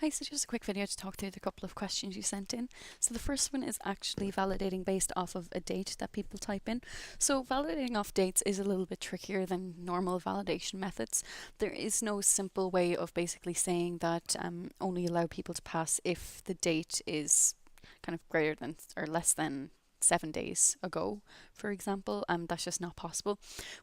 Hi, so just a quick video to talk through the couple of questions you sent in. So the first one is actually validating based off of a date that people type in. So validating off dates is a little bit trickier than normal validation methods. There is no simple way of basically saying that only allow people to pass if the date is kind of greater than or less than 7 days ago, for example. That's just not possible.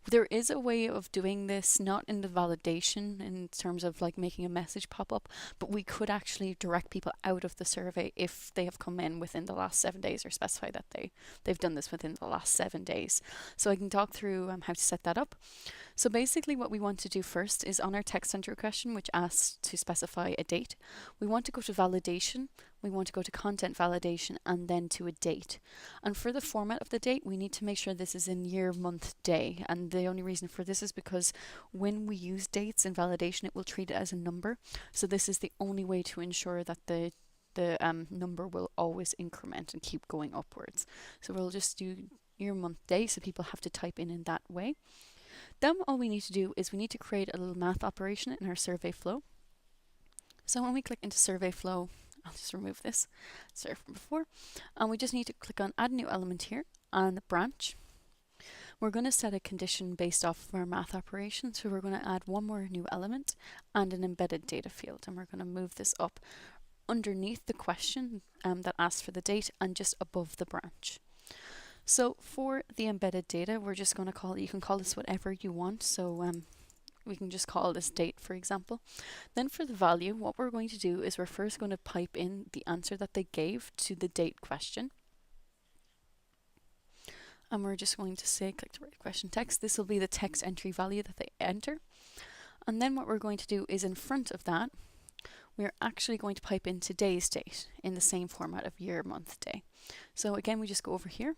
There is a way of doing this, not in the validation in terms of like making a message pop up, but we could actually direct people out of the survey if they have come in within the last 7 days or specify that they've done this within the last 7 days. So I can talk through how to set that up. So basically what we want to do first is on our text center question, which asks to specify a date, we want to go to validation, we want to go to content validation, and then to a date. And for the format of the date, we need to make sure this is in year, month, day. And the only reason for this is because when we use dates in validation, it will treat it as a number. So this is the only way to ensure that the number will always increment and keep going upwards. So we'll just do year, month, day, so people have to type in that way. Then all we need to do is we need to create a little math operation in our survey flow. So when we click into survey flow, I'll just remove this, sorry from before, and we just need to click on add new element here and branch. We're going to set a condition based off of our math operation, so we're going to add one more new element and an embedded data field, and we're going to move this up underneath the question that asks for the date and just above the branch. So for the embedded data, we're just going to call it, you can call this whatever you want, so we can just call this date, for example. Then for the value, what we're going to do is we're first going to pipe in the answer that they gave to the date question. And we're just going to say, click to write question text. This will be the text entry value that they enter. And then what we're going to do is in front of that, we're actually going to pipe in today's date in the same format of year, month, day. So again, we just go over here,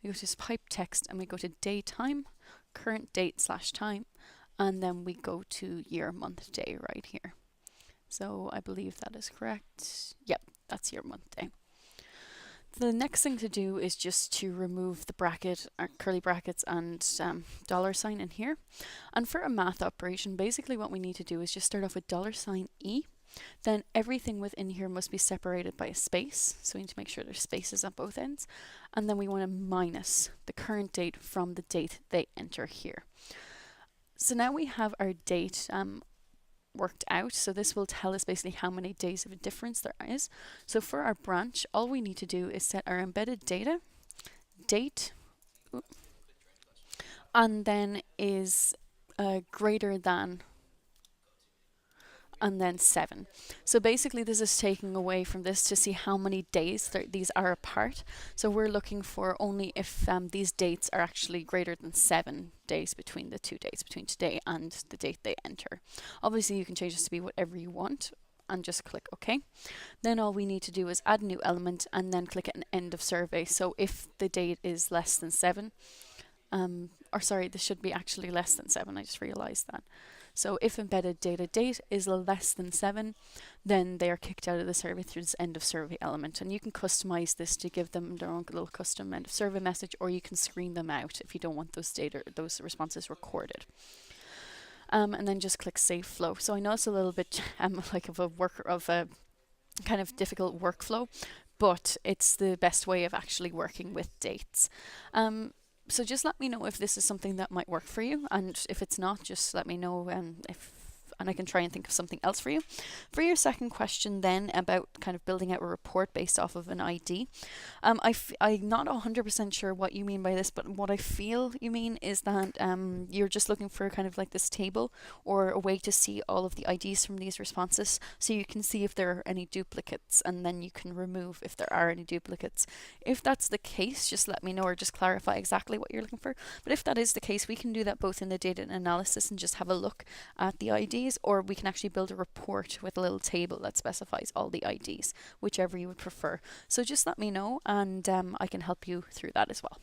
we go to pipe text and we go to day, time, current date / time, and then we go to year, month, day right here. So I believe that is correct. Yep, that's year, month, day. The next thing to do is just to remove the bracket, or curly brackets and $sign in here. And for a math operation, basically what we need to do is just start off with $E. Then everything within here must be separated by a space. So we need to make sure there's spaces at both ends. And then we want to minus the current date from the date they enter here. So now we have our date worked out. So this will tell us basically how many days of a difference there is. So for our branch, all we need to do is set our embedded data, date, and then is greater than, and then 7. So basically this is taking away from this to see how many days these are apart. So we're looking for only if these dates are actually greater than 7 days between the two dates, between today and the date they enter. Obviously you can change this to be whatever you want and just click OK. Then all we need to do is add a new element and then click an end of survey. So if the date is less than 7, or sorry, this should be actually less than 7, I just realized that. So if embedded data date is less than 7, then they are kicked out of the survey through this end of survey element. And you can customize this to give them their own little custom end of survey message, or you can screen them out if you don't want those responses recorded. And then just click save flow. So I know it's a little bit like of a kind of difficult workflow, but it's the best way of actually working with dates. So just let me know if this is something that might work for you, and if it's not, just let me know and I can try and think of something else for you. For your second question then about kind of building out a report based off of an ID, I'm not 100% sure what you mean by this, but what I feel you mean is that you're just looking for kind of like this table or a way to see all of the IDs from these responses, so you can see if there are any duplicates, and then you can remove if there are any duplicates. If that's the case, just let me know or just clarify exactly what you're looking for. But if that is the case, we can do that both in the data analysis and just have a look at the IDs, or we can actually build a report with a little table that specifies all the IDs, whichever you would prefer. So just let me know and I can help you through that as well.